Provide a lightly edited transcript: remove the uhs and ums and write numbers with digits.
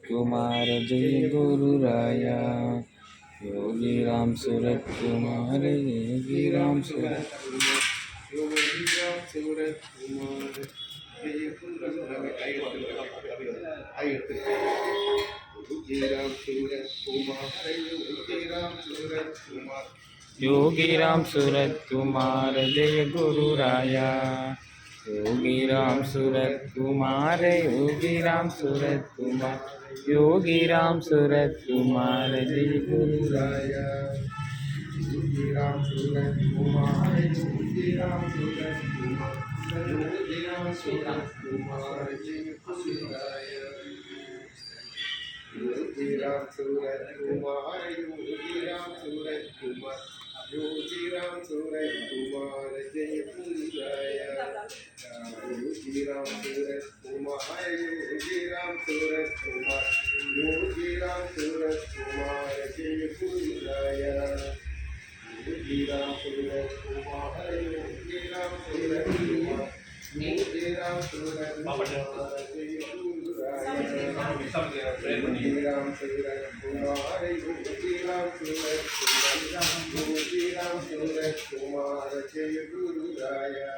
Kumar Jai Guru Raya. Yogi Ram Surat Kumar Yogi Ram Surat Yogi Ram Surat Kumar Jai Guru Raya. Yogi Ram Surat Kumar Yogi Ram Surat Kumar Yogi Ram Surat Kumar Jai Guru Raya. Yogi Ram Surat Kumar Yogi Ram Surat Kumar Yogi Ram Surat Kumar Jai Guru Raya. Yogi Ram Surat Kumar Yogi Ram Surat Kumar Yogi Ram Surat Kumar Jai Guru Raya. Yogi Ram Surat Kumar Yogi Ram Surat Kumar Yogi Ram Surat Kumar Jai Guru Raya. Yogi Ram Surat Kumar Yogi Ram Surat Kumar Yogi Ram Surat Kumar Jai Guru Raya. Yogi Ram Surat Kumar Yogi Ram Surat Kumar Yogi Ram Surat Kumar Jai Guru Raya. Yogi Ram Surat Kumar Yogi Ram Surat Kumar Yogi Ram Surat Kumar Jai Guru Raya.